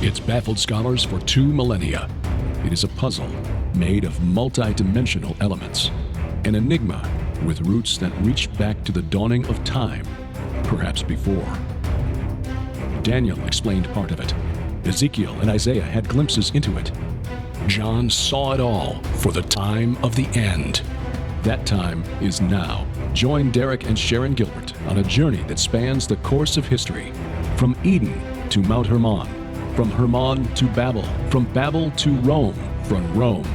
It's baffled scholars for 2 millennia. It is a puzzle made of multi-dimensional elements, an enigma with roots that reach back to the dawning of time, perhaps before. Daniel explained part of it. Ezekiel and Isaiah had glimpses into it. John saw it all for the time of the end. That time is now. Join Derek and Sharon Gilbert on a journey that spans the course of history, from Eden to Mount Hermon, from Hermon to Babel, from Babel to Rome, from Rome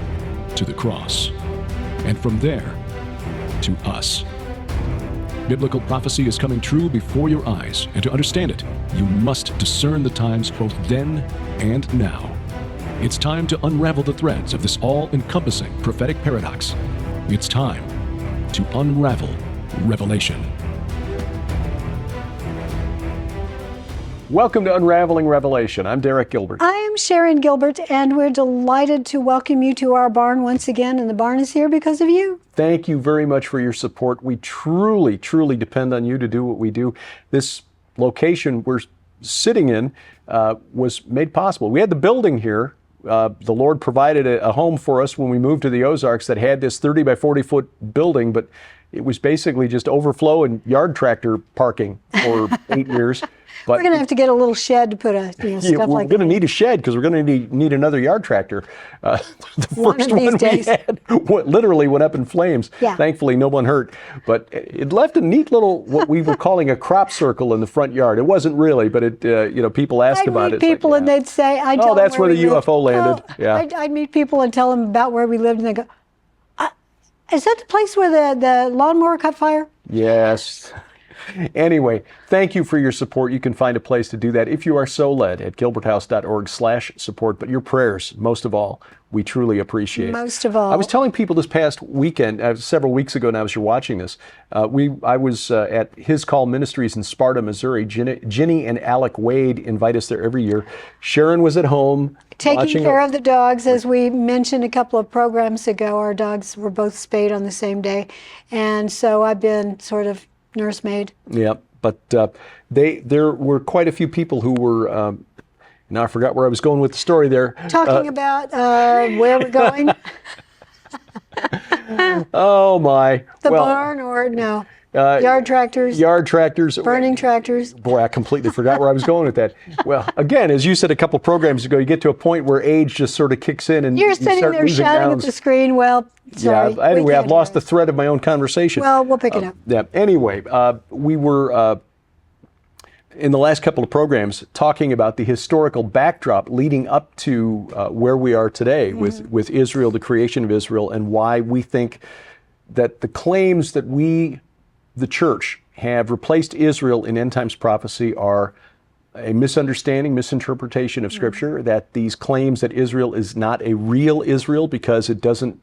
to the cross, and from there to us. Biblical prophecy is coming true before your eyes, and to understand it, you must discern the times both then and now. It's time to unravel the threads of this all-encompassing prophetic paradox. It's time to unravel Revelation. Welcome to Unraveling Revelation. I'm Derek Gilbert. I'm Sharon Gilbert, and we're delighted to welcome you to our barn once again, and the barn is here because of you. Thank you very much for your support. We truly, truly depend on you to do what we do. This location we're sitting in was made possible. We had the building here. The Lord provided a home for us when we moved to the Ozarks that had this 30 by 40 foot building, but it was basically just overflow and yard tractor parking for 8 years. But we're going to have to get a little shed to put stuff like that. We're going to need a shed because we're going to need another yard tractor. The first one we had literally went up in flames. Yeah. Thankfully, no one hurt. But it left a neat little, what we were calling a crop circle in the front yard. It wasn't really, but it, people asked about it. I'd meet people and they'd say, "Oh, that's where the UFO landed." Yeah. I'd meet people and tell them about where we lived, and they go, "Is that the place where the lawnmower caught fire?" Yes. Anyway, thank you for your support. You can find a place to do that if you are so led at gilberthouse.org/support. But your prayers, most of all, we truly appreciate. Most of all. I was telling people this past weekend, several weeks ago now as you're watching this, I was at His Call Ministries in Sparta, Missouri. Ginny and Alec Wade invite us there every year. Sharon was at home. Taking care of the dogs. As we mentioned a couple of programs ago, our dogs were both spayed on the same day. And so I've been sort of nursemaid. Yeah, but there were quite a few people who were, now I forgot where I was going with the story there. Talking about where we're going. Oh my. The barn or no? Yard tractors. Yard tractors. Burning tractors. Boy, I completely forgot where I was going with that. Well, again, as you said a couple programs ago, you get to a point where age just sort of kicks in and you're sitting start there shouting at the screen. Well, sorry. Yeah, anyway, I've lost the thread of my own conversation. Well, we'll pick it up. Yeah. Anyway, we were in the last couple of programs talking about the historical backdrop leading up to where we are today with Israel, the creation of Israel, and why we think that the claims that we, the church, have replaced Israel in end times prophecy are a misinterpretation of Scripture, that these claims that Israel is not a real Israel because it doesn't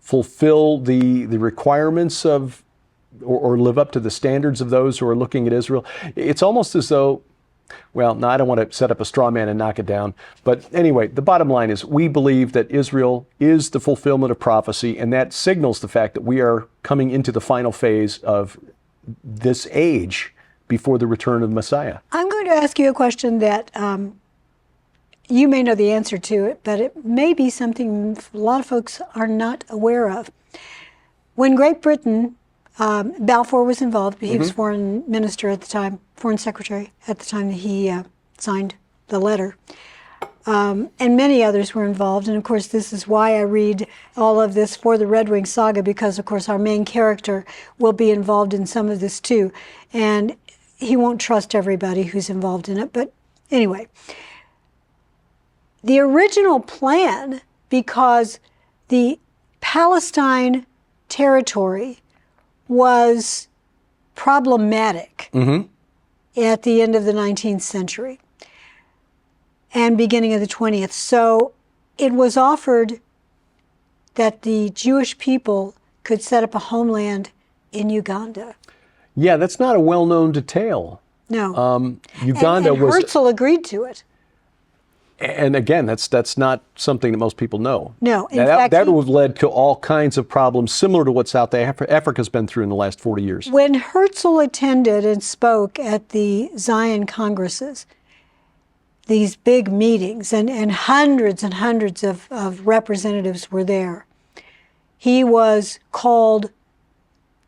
fulfill the requirements of or live up to the standards of those who are looking at Israel. It's almost as though, well, no, I don't want to set up a straw man and knock it down. But anyway, the bottom line is we believe that Israel is the fulfillment of prophecy, and that signals the fact that we are coming into the final phase of this age before the return of Messiah. I'm going to ask you a question that you may know the answer to it, but it may be something a lot of folks are not aware of. When Great Britain, Balfour was involved, he was foreign minister at the time, foreign secretary at the time that he signed the letter. And many others were involved. And of course, this is why I read all of this for the Red Wing saga, because of course our main character will be involved in some of this too. And he won't trust everybody who's involved in it. But anyway, the original plan, because the Palestine territory was problematic at the end of the 19th century and beginning of the 20th. So it was offered that the Jewish people could set up a homeland in Uganda. Yeah, that's not a well-known detail. No. Uganda and was... Herzl agreed to it. And again, that's not something that most people know. No. In fact, that would have led to all kinds of problems similar to what South Africa's been through in the last 40 years. When Herzl attended and spoke at the Zion Congresses, these big meetings, and hundreds of representatives were there. He was called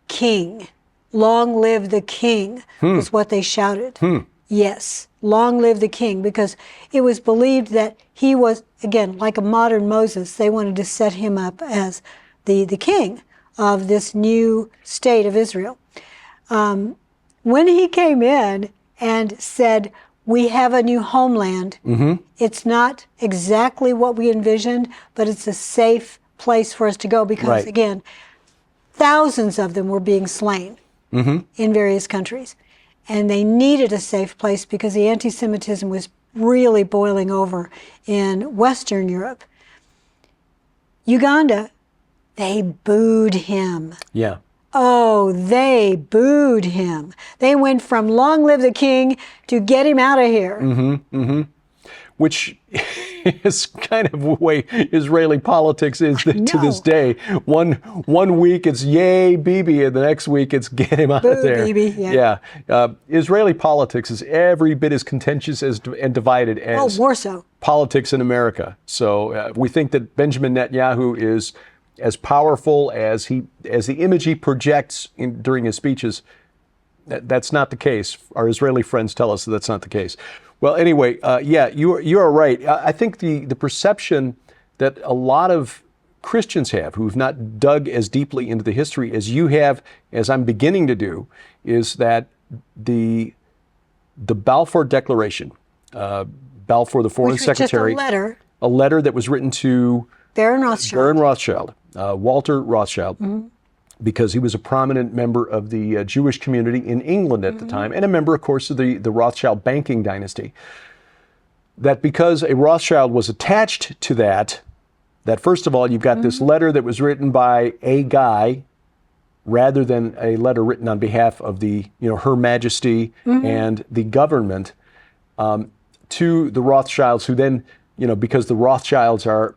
king. Long live the king, was what they shouted. Yes, long live the king, because it was believed that he was, again, like a modern Moses. They wanted to set him up as the king of this new state of Israel. When he came in and said, we have a new homeland, it's not exactly what we envisioned, but it's a safe place for us to go because, again, thousands of them were being slain in various countries. And they needed a safe place because the anti-Semitism was really boiling over in Western Europe. Uganda, they booed him. Yeah. Oh, they booed him. They went from long live the king to get him out of here. Which is kind of the way Israeli politics is to this day. One week it's yay Bibi, and the next week it's get him out of there. Bibi, yeah. Israeli politics is every bit as contentious and divided as more so. Politics in America. So we think that Benjamin Netanyahu is as powerful as the image he projects during his speeches. That's not the case. Our Israeli friends tell us that's not the case. Well, anyway, you are right. I think the perception that a lot of Christians have who've not dug as deeply into the history as you have, as I'm beginning to do, is that the Balfour Declaration, Balfour, the Foreign Secretary, just a letter that was written to Baron Rothschild, Walter Rothschild, because he was a prominent member of the Jewish community in England at the time, and a member, of course, of the Rothschild banking dynasty. That because a Rothschild was attached to that first of all, you've got this letter that was written by a guy, rather than a letter written on behalf of Her Majesty and the government, to the Rothschilds, who then, because the Rothschilds are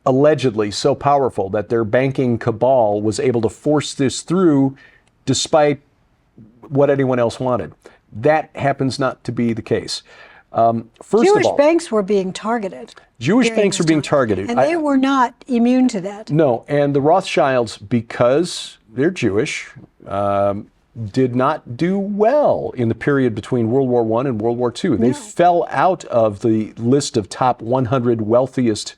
allegedly so powerful that their banking cabal was able to force this through despite what anyone else wanted. That happens not to be the case. Jewish banks were being targeted. Jewish banks were being targeted. And they were not immune to that. No, and the Rothschilds, because they're Jewish, did not do well in the period between World War I and World War II. They fell out of the list of top 100 wealthiest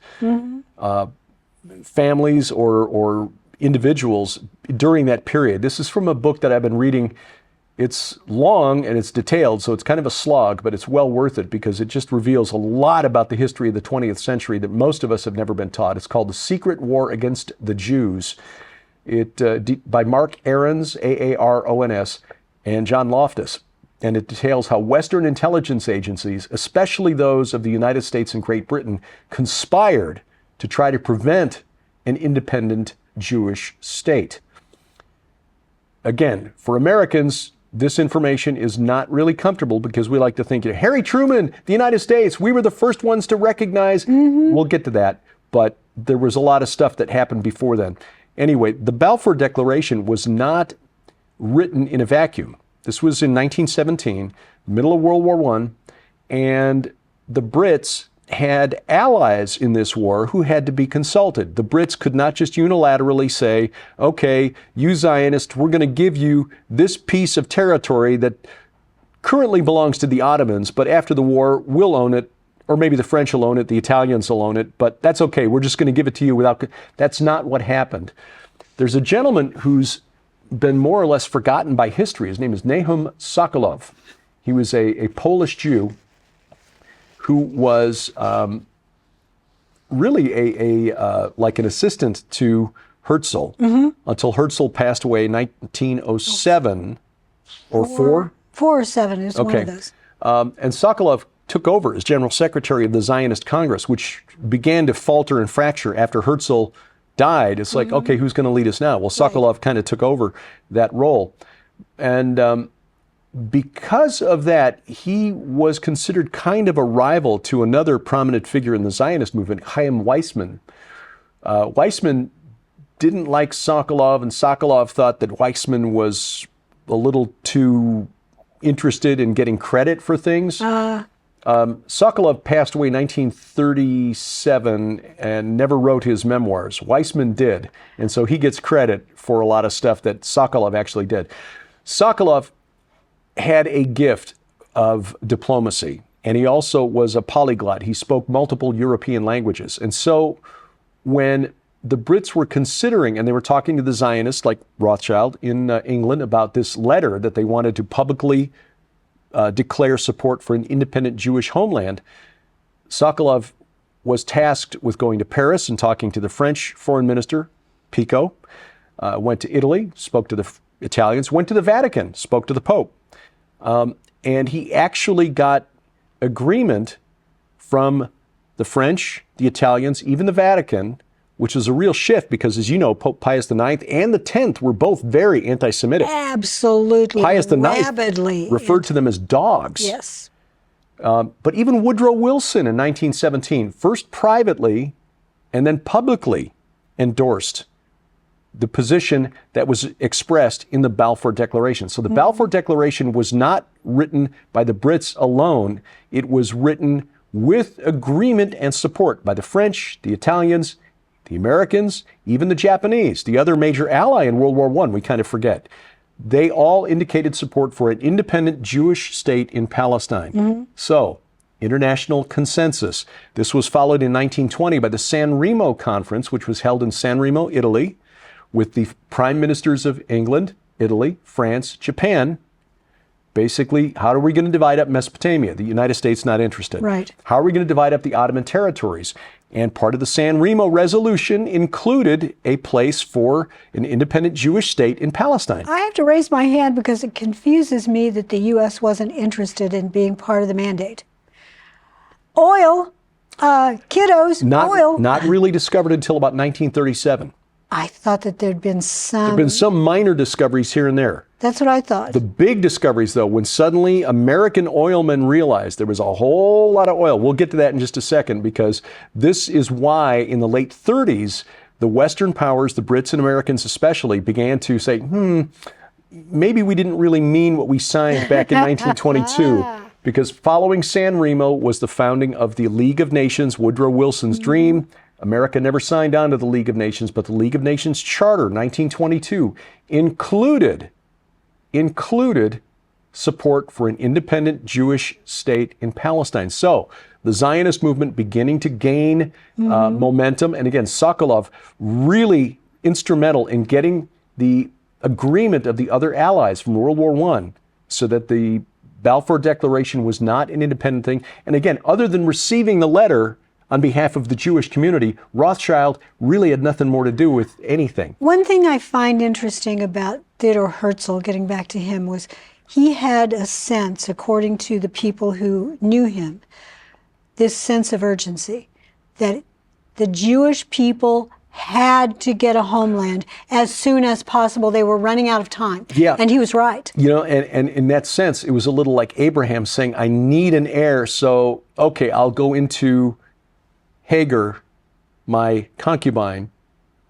families or individuals during that period. This is from a book that I've been reading. It's long and it's detailed, so it's kind of a slog, but it's well worth it because it just reveals a lot about the history of the 20th century that most of us have never been taught. It's called The Secret War Against the Jews. By Mark Aarons, Aarons, and John Loftus. And it details how Western intelligence agencies, especially those of the United States and Great Britain, conspired to try to prevent an independent Jewish state. Again, for Americans, this information is not really comfortable because we like to think, Harry Truman, the United States, we were the first ones to recognize. We'll get to that, but there was a lot of stuff that happened before then. Anyway, the Balfour Declaration was not written in a vacuum. This was in 1917, middle of World War I, and the Brits had allies in this war who had to be consulted. The Brits could not just unilaterally say, okay, you Zionists, we're going to give you this piece of territory that currently belongs to the Ottomans, but after the war, we'll own it, or maybe the French will own it, the Italians will own it, but that's okay, we're just going to give it to you without... That's not what happened. There's a gentleman who's been more or less forgotten by history. His name is Nahum Sokolov. He was a Polish Jew who was really like an assistant to Herzl until Herzl passed away in 1907 or 4? 4 or 7 is one of those. And Sokolov took over as General Secretary of the Zionist Congress, which began to falter and fracture after Herzl died. It's like, okay, who's going to lead us now? Well, Sokolov kind of took over that role. And because of that, he was considered kind of a rival to another prominent figure in the Zionist movement, Chaim Weizmann. Weizmann didn't like Sokolov, and Sokolov thought that Weizmann was a little too interested in getting credit for things. Sokolov passed away in 1937 and never wrote his memoirs. Weissman did, and so he gets credit for a lot of stuff that Sokolov actually did. Sokolov had a gift of diplomacy, and he also was a polyglot. He spoke multiple European languages. And so when the Brits were considering, and they were talking to the Zionists like Rothschild in England about this letter that they wanted to publicly declare support for an independent Jewish homeland, Sokolov was tasked with going to Paris and talking to the French foreign minister, Picot, went to Italy, spoke to the Italians, went to the Vatican, spoke to the Pope. And he actually got agreement from the French, the Italians, even the Vatican, which was a real shift because, as you know, Pope Pius IX and the 10th were both very anti-Semitic. Absolutely. Pius IX rabidly referred to them as dogs. Yes. But even Woodrow Wilson in 1917, first privately and then publicly endorsed the position that was expressed in the Balfour Declaration. So the Balfour Declaration was not written by the Brits alone. It was written with agreement and support by the French, the Italians, the Americans, even the Japanese, the other major ally in World War I, we kind of forget. They all indicated support for an independent Jewish state in Palestine. So, international consensus. This was followed in 1920 by the San Remo Conference, which was held in San Remo, Italy, with the prime ministers of England, Italy, France, Japan. Basically, how are we going to divide up Mesopotamia? The United States not interested. Right. How are we going to divide up the Ottoman territories? And part of the San Remo resolution included a place for an independent Jewish state in Palestine. I have to raise my hand because it confuses me that the U.S. wasn't interested in being part of the mandate. Oil, kiddos, oil. Not really discovered until about 1937. I thought that there'd been some. There have been some minor discoveries here and there. That's what I thought. The big discoveries, though, when suddenly American oilmen realized there was a whole lot of oil. We'll get to that in just a second, because this is why in the late 30s, the Western powers, the Brits and Americans especially, began to say, maybe we didn't really mean what we signed back in 1922. Because following San Remo was the founding of the League of Nations, Woodrow Wilson's dream. America never signed on to the League of Nations, but the League of Nations Charter, 1922, included support for an independent Jewish state in Palestine. So the Zionist movement beginning to gain momentum. And again, Sokolov really instrumental in getting the agreement of the other allies from World War I so that the Balfour Declaration was not an independent thing. And again, other than receiving the letter on behalf of the Jewish community, Rothschild really had nothing more to do with anything. One thing I find interesting about Theodor Herzl, getting back to him, was he had a sense, according to the people who knew him, this sense of urgency, that the Jewish people had to get a homeland as soon as possible. They were running out of time. Yeah. And he was right. You know, and in that sense, it was a little like Abraham saying, I need an heir, so, okay, I'll go into Hagar, my concubine,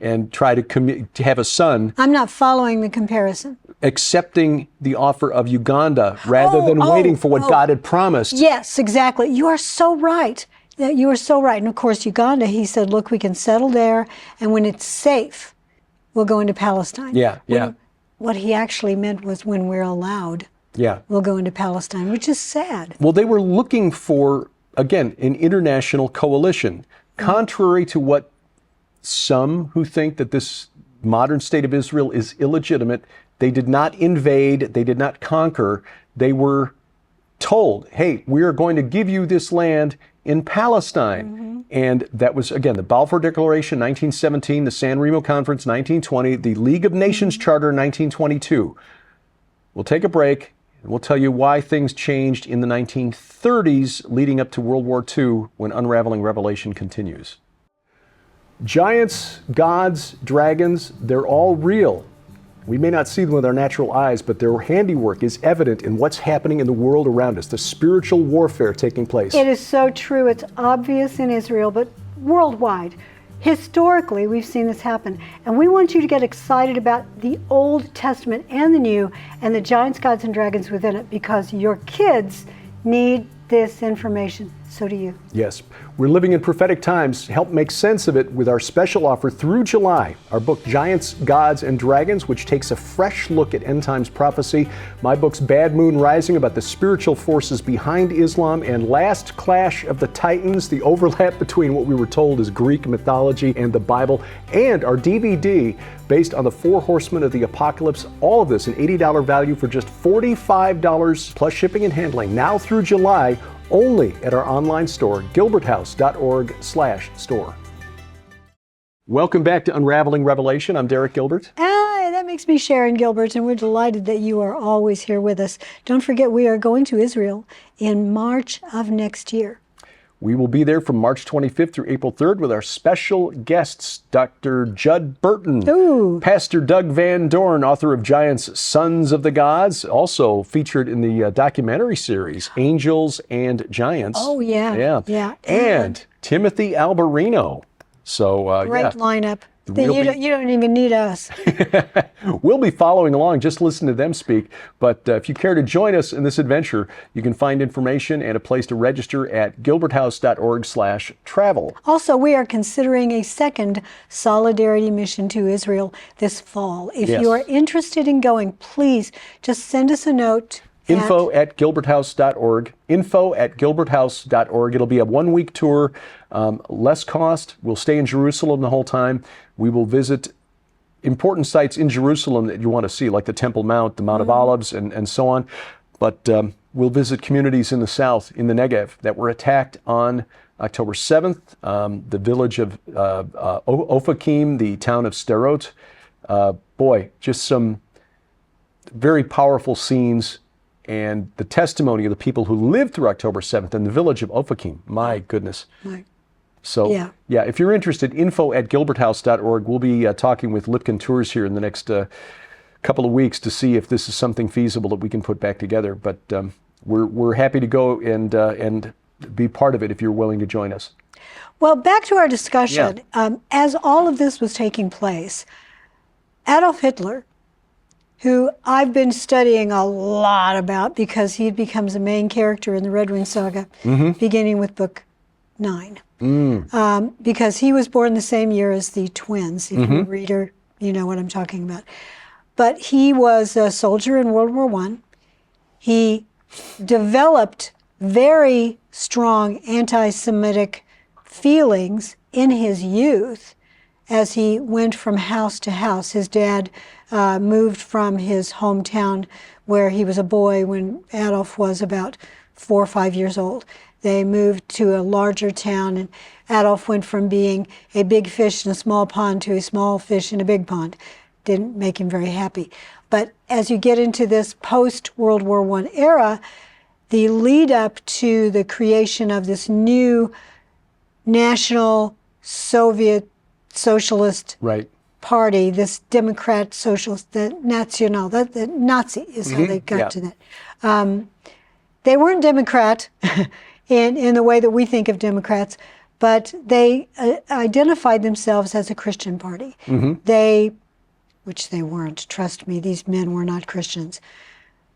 and try to have a son. I'm not following the comparison. Accepting the offer of Uganda rather than waiting for what God had promised. Yes, exactly. You are so right. You are so right. And of course, Uganda, he said, look, we can settle there, and when it's safe, we'll go into Palestine. Yeah. What he actually meant was when we're allowed, we'll go into Palestine, which is sad. Well, they were looking for, again, an international coalition. Contrary to what some who think that this modern state of Israel is illegitimate, they did not invade, they did not conquer. They were told, hey, we are going to give you this land in Palestine. And that was, again, the Balfour Declaration, 1917, the San Remo Conference, 1920, the League of Nations Charter, 1922. We'll take a break, and we'll tell you why things changed in the 1930s leading up to World War II when Unraveling Revelation continues. Giants, gods, dragons, they're all real. We may not see them with our natural eyes, but their handiwork is evident in what's happening in the world around us, the spiritual warfare taking place. It is so true. It's obvious in Israel, but worldwide. Historically, we've seen this happen. And we want you to get excited about the Old Testament and the New and the giants, gods, and dragons within it, because your kids need this information. So do you. Yes. We're living in prophetic times. Help make sense of it with our special offer through July. Our book, Giants, Gods, and Dragons, which takes a fresh look at end times prophecy. My book's Bad Moon Rising, about the spiritual forces behind Islam. And Last Clash of the Titans, the overlap between what we were told is Greek mythology and the Bible. And our DVD, based on the 4 horsemen of the apocalypse. All of this, an $80 value for just $45 plus shipping and handling. Now through July, only at our online store, gilberthouse.org/store. Welcome back to Unraveling Revelation. I'm Derek Gilbert. That makes me Sharon Gilbert, and we're delighted that you are always here with us. Don't forget, we are going to Israel in March of next year. We will be there from March 25th through April 3rd with our special guests, Dr. Judd Burton, Ooh. Pastor Doug Van Dorn, author of Giants, Sons of the Gods, also featured in the documentary series, Angels and Giants. Oh, yeah. Yeah. And Timothy Alberino. So, Great yeah. lineup. You don't even need us. We'll be following along, just listen to them speak. But if you care to join us in this adventure, you can find information and a place to register at gilberthouse.org/travel. Also, we are considering a second solidarity mission to Israel this fall. If you are interested in going, please just send us a note. Info@gilberthouse.org. Info@gilberthouse.org. It'll be a 1-week tour, less cost. We'll stay in Jerusalem the whole time. We will visit important sites in Jerusalem that you want to see, like the Temple Mount, the Mount of Olives, and so on. But we'll visit communities in the south, in the Negev, that were attacked on October 7th. The village of Ofakim, the town of Sderot. Boy, just some very powerful scenes. And the testimony of the people who lived through October 7th in the village of Ofakim. My goodness. Right. So, yeah, if you're interested, info@gilberthouse.org. We'll be talking with Lipkin Tours here in the next couple of weeks to see if this is something feasible that we can put back together. But we're happy to go and be part of it if you're willing to join us. Well, back to our discussion. As all of this was taking place, Adolf Hitler, who I've been studying a lot about because he becomes a main character in the Red Wing Saga, beginning with book 9. Because he was born the same year as the twins. If you're a reader, you know what I'm talking about. But he was a soldier in World War I. He developed very strong anti-Semitic feelings in his youth as he went from house to house. His dad moved from his hometown where he was a boy when Adolf was about 4 or 5 years old. They moved to a larger town, and Adolf went from being a big fish in a small pond to a small fish in a big pond. Didn't make him very happy. But as you get into this post-World War I era, the lead up to the creation of this new National Soviet Socialist Party, this Democrat Socialist, the National, the Nazi is how they got to that. They weren't Democrat in the way that we think of Democrats, but they identified themselves as a Christian party. Which they weren't. Trust me, these men were not Christians.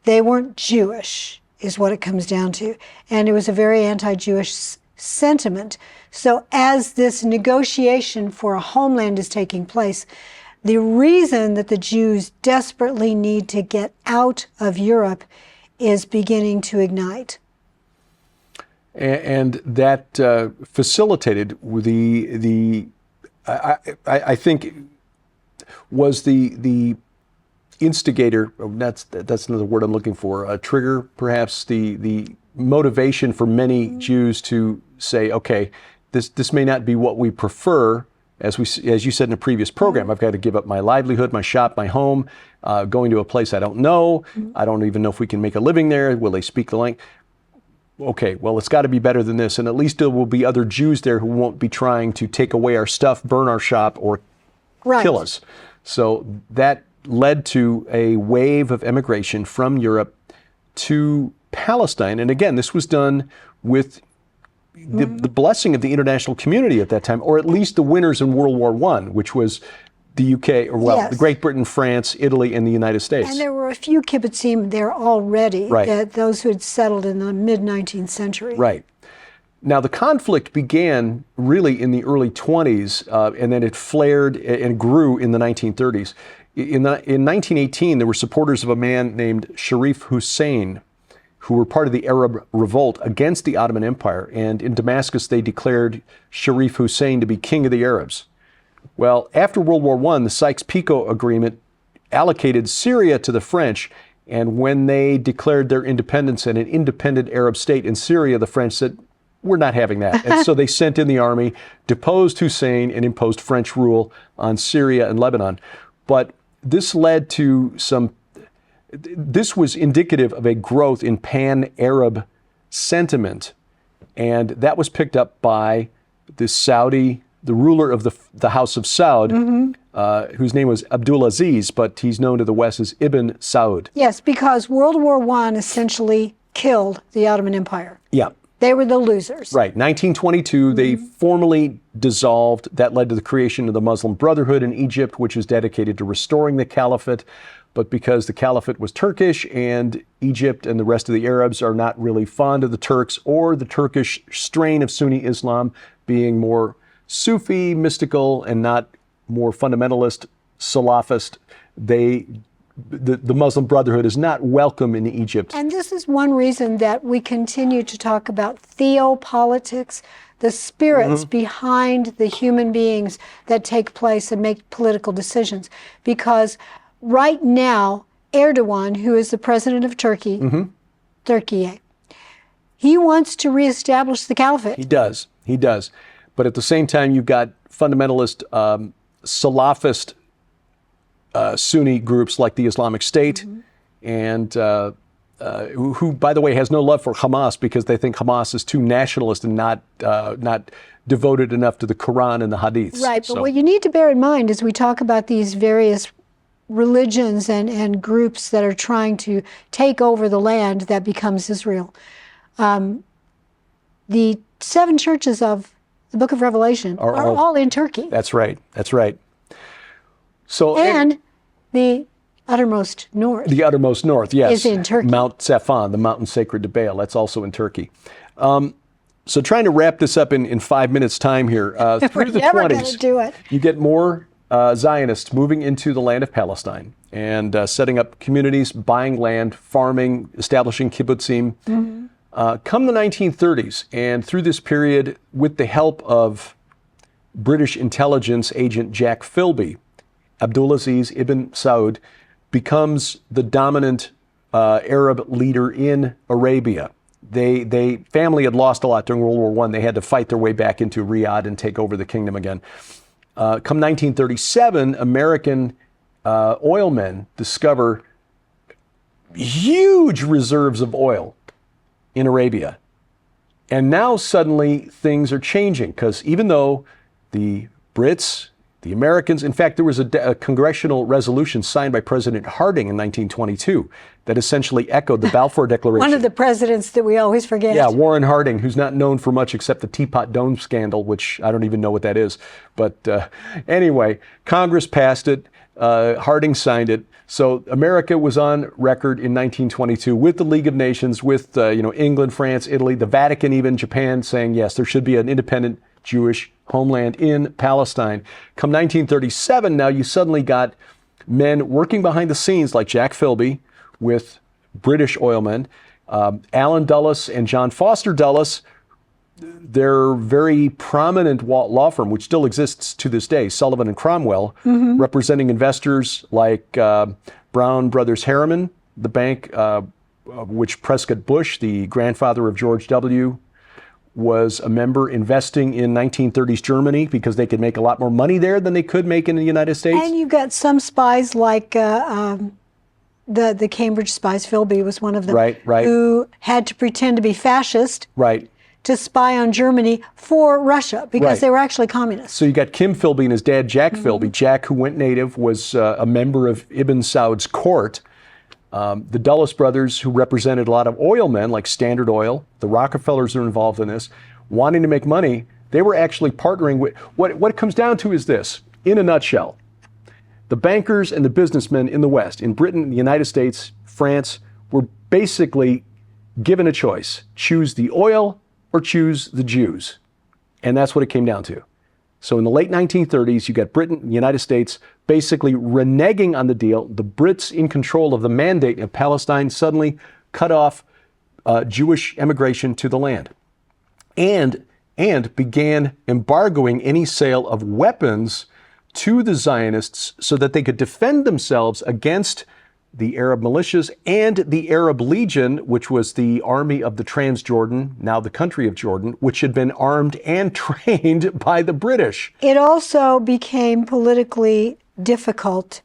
They weren't Jewish, is what it comes down to. And it was a very anti-Jewish sentiment. So as this negotiation for a homeland is taking place, the reason that the Jews desperately need to get out of Europe is beginning to ignite. And that facilitated I think was the instigator. That's another word I'm looking for. A trigger, perhaps the motivation for many Jews to say, okay, this may not be what we prefer. As you said in a previous program, I've got to give up my livelihood, my shop, my home, going to a place I don't know. I don't even know if we can make a living there. Will they speak the language? Okay, well, it's got to be better than this. And at least there will be other Jews there who won't be trying to take away our stuff, burn our shop, or kill us. So that led to a wave of emigration from Europe to Palestine. And again, this was done with the blessing of the international community at that time, or at least the winners in World War I, which was the UK, or well, Yes. the Great Britain, France, Italy, and the United States. And there were a few kibbutzim there already, Right. those who had settled in the mid-19th century. Right. Now, the conflict began really in the early 20s, and then it flared and grew in the 1930s. In 1918, there were supporters of a man named Sharif Hussein, who were part of the Arab revolt against the Ottoman Empire. And in Damascus, they declared Sharif Hussein to be king of the Arabs. Well, after World War I, the Sykes-Picot Agreement allocated Syria to the French. And when they declared their independence and an independent Arab state in Syria, the French said, we're not having that. And so they sent in the army, deposed Hussein, and imposed French rule on Syria and Lebanon. But this led to this was indicative of a growth in pan-Arab sentiment. And that was picked up by the ruler of the House of Saud, whose name was Abdulaziz, but he's known to the West as Ibn Saud. Yes, because World War I essentially killed the Ottoman Empire. Yeah. They were the losers. Right. 1922, they formally dissolved. That led to the creation of the Muslim Brotherhood in Egypt, which is dedicated to restoring the caliphate. But because the caliphate was Turkish and Egypt and the rest of the Arabs are not really fond of the Turks or the Turkish strain of Sunni Islam being more Sufi, mystical, and not more fundamentalist, Salafist, the Muslim Brotherhood is not welcome in Egypt. And this is one reason that we continue to talk about theopolitics, the spirits behind the human beings that take place and make political decisions. Because right now, Erdogan, who is the president of Turkey, Turkey, he wants to reestablish the caliphate. He does. But at the same time, you've got fundamentalist, Salafist Sunni groups like the Islamic State, and who, by the way, has no love for Hamas because they think Hamas is too nationalist and not devoted enough to the Quran and the Hadiths. Right, but what you need to bear in mind as we talk about these various religions and groups that are trying to take over the land that becomes Israel, the 7 churches of the Book of Revelation are all in Turkey. That's right. So, and the uttermost north. The uttermost north, yes. Is in Turkey. Mount Safan, the mountain sacred to Baal, that's also in Turkey. So trying to wrap this up in 5 minutes' time here. Through the never 20s, gonna do it. you get more Zionists moving into the land of Palestine and setting up communities, buying land, farming, establishing kibbutzim. Come the 1930s, and through this period, with the help of British intelligence agent Jack Philby, Abdulaziz ibn Saud becomes the dominant Arab leader in Arabia. Family had lost a lot during World War I. They had to fight their way back into Riyadh and take over the kingdom again. Come 1937, American oilmen discover huge reserves of oil in Arabia. And now suddenly things are changing because even though the Brits, the Americans, in fact, there was a congressional resolution signed by President Harding in 1922 that essentially echoed the Balfour Declaration. One of the presidents that we always forget. Yeah, Warren Harding, who's not known for much except the Teapot Dome scandal, which I don't even know what that is. But anyway, Congress passed it. Harding signed it. So America was on record in 1922 with the League of Nations, with England, France, Italy, the Vatican, even Japan, saying yes, there should be an independent Jewish homeland in Palestine. Come 1937, now you suddenly got men working behind the scenes like Jack Philby with British oilmen, Alan Dulles and John Foster Dulles. Their very prominent law firm, which still exists to this day, Sullivan and Cromwell, representing investors like Brown Brothers Harriman, the bank which Prescott Bush, the grandfather of George W., was a member, investing in 1930s Germany because they could make a lot more money there than they could make in the United States. And you've got some spies like the Cambridge spies. Philby was one of them. Right. Who had to pretend to be fascist. Right. To spy on Germany for Russia because they were actually communists. So you got Kim Philby and his dad, Jack Philby. Jack, who went native, was a member of Ibn Saud's court. The Dulles brothers, who represented a lot of oil men like Standard Oil, the Rockefellers are involved in this, wanting to make money. They were actually partnering with, what it comes down to is this, in a nutshell. The bankers and the businessmen in the West, in Britain, the United States, France, were basically given a choice. Choose the oil or choose the Jews. And that's what it came down to. So in the late 1930s, you got Britain and the United States basically reneging on the deal. The Brits in control of the mandate of Palestine suddenly cut off Jewish immigration to the land and began embargoing any sale of weapons to the Zionists so that they could defend themselves against the Arab militias and the Arab Legion, which was the army of the Transjordan, now the country of Jordan, which had been armed and trained by the British. It also became politically difficult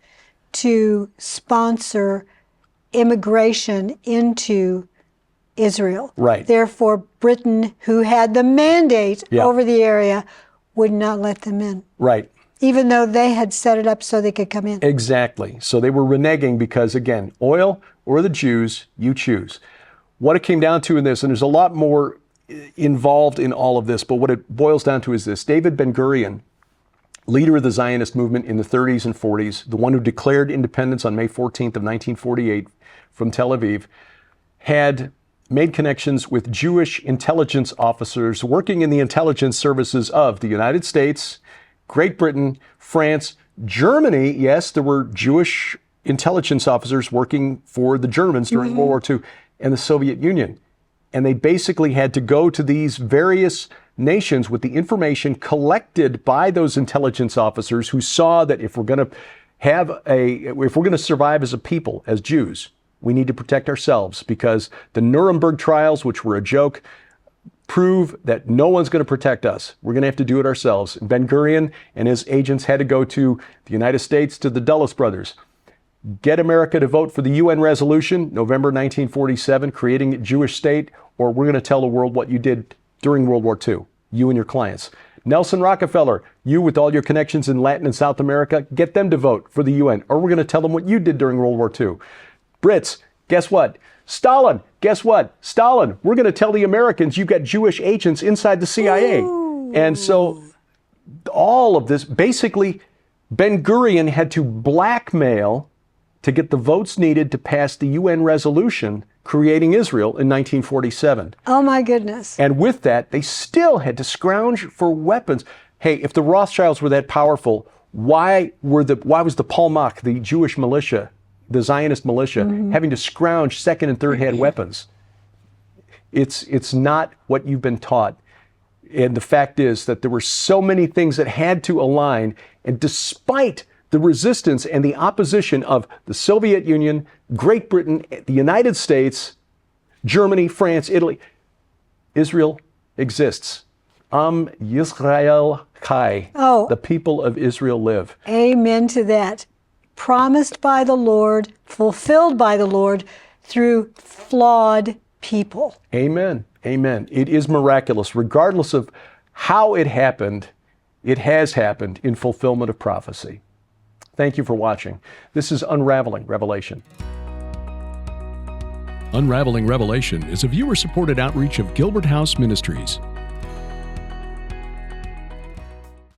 to sponsor immigration into Israel. Right. Therefore, Britain, who had the mandate Yeah. over the area, would not let them in, Right. even though they had set it up so they could come in. Exactly. So they were reneging because, again, oil or the Jews, you choose. What it came down to in this, and there's a lot more involved in all of this, but what it boils down to is this. David Ben-Gurion, leader of the Zionist movement in the 30s and 40s, the one who declared independence on May 14th of 1948 from Tel Aviv, had made connections with Jewish intelligence officers working in the intelligence services of the United States, Great Britain, France, Germany. Yes, there were Jewish intelligence officers working for the Germans during World War II, and the Soviet Union. And they basically had to go to these various nations with the information collected by those intelligence officers who saw that if we're going to survive as a people, as Jews, we need to protect ourselves, because the Nuremberg trials, which were a joke, prove that no one's going to protect us. We're going to have to do it ourselves. Ben-Gurion and his agents had to go to the United States, to the Dulles brothers, get America to vote for the UN resolution, November 1947, creating a Jewish state, or we're going to tell the world what you did during World War II, you and your clients. Nelson Rockefeller, you with all your connections in Latin and South America, get them to vote for the UN, or we're going to tell them what you did during World War II. Brits, guess what? Stalin, guess what? Stalin, we're going to tell the Americans you've got Jewish agents inside the CIA. Ooh. And so all of this, basically, Ben-Gurion had to blackmail to get the votes needed to pass the UN resolution creating Israel in 1947. Oh my goodness. And with that, they still had to scrounge for weapons. Hey, if the Rothschilds were that powerful, why was the Palmach, the Jewish militia, the Zionist militia, having to scrounge second and third hand weapons? It's not what you've been taught. And the fact is that there were so many things that had to align, and despite the resistance and the opposition of the Soviet Union, Great Britain, the United States, Germany, France, Italy, Israel exists. Yisrael Chai. Oh. The people of Israel live. Amen to that. Promised by the Lord, fulfilled by the Lord through flawed people. Amen. Amen. It is miraculous. Regardless of how it happened, it has happened in fulfillment of prophecy. Thank you for watching. This is Unraveling Revelation. Unraveling Revelation is a viewer-supported outreach of Gilbert House Ministries.